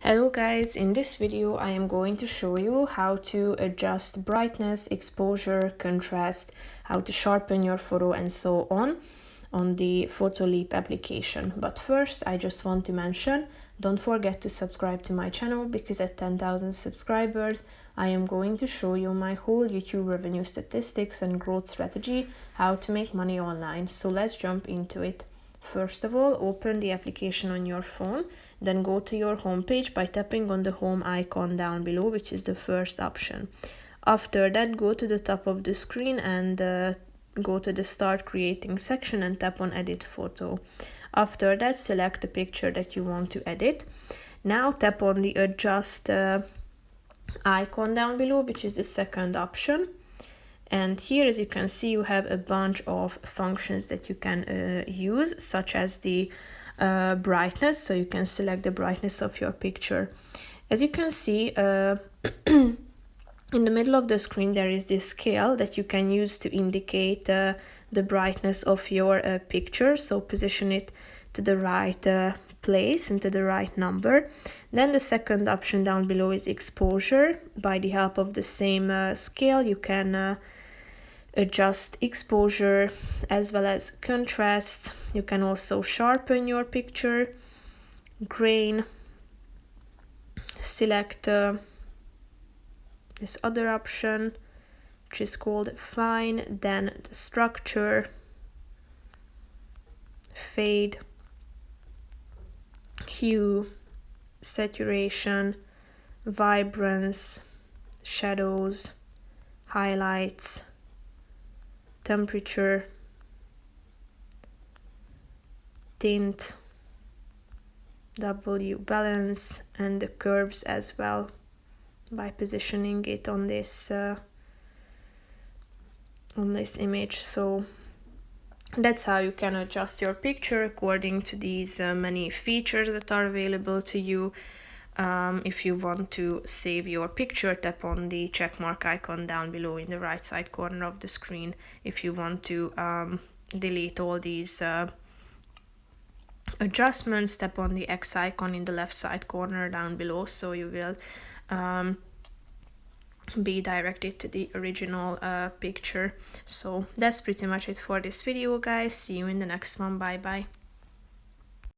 Hello guys, in this video I am going to show you how to adjust brightness, exposure, contrast, how to sharpen your photo and so on the Photoleap application. But first I just want to mention, don't forget to subscribe to my channel because at 10,000 subscribers I am going to show you my whole YouTube revenue statistics and growth strategy, how to make money online. So let's jump into it. First of all, open the application on your phone, then go to your home page by tapping on the home icon down below, which is the first option. After that, go to the top of the screen and go to the Start Creating section and tap on Edit Photo. After that, select the picture that you want to edit. Now tap on the Adjust icon down below, which is the second option. And here, as you can see, you have a bunch of functions that you can use, such as the brightness. So you can select the brightness of your picture. As you can see, in the middle of the screen, there is this scale that you can use to indicate the brightness of your picture. So position it to the right place and to the right number. Then the second option down below is exposure. By the help of the same scale, you can adjust exposure as well as contrast. You can also sharpen your picture, grain, select this other option which is called fine, then the structure, fade, hue, saturation, vibrance, shadows, highlights, temperature, tint, W balance, and the curves as well by positioning it on this image. So that's how you can adjust your picture according to these many features that are available to you. If you want to save your picture, tap on the checkmark icon down below in the right side corner of the screen. If you want to delete all these adjustments, tap on the X icon in the left side corner down below, so you will be directed to the original picture. So that's pretty much it for this video, guys. See you in the next one. Bye bye.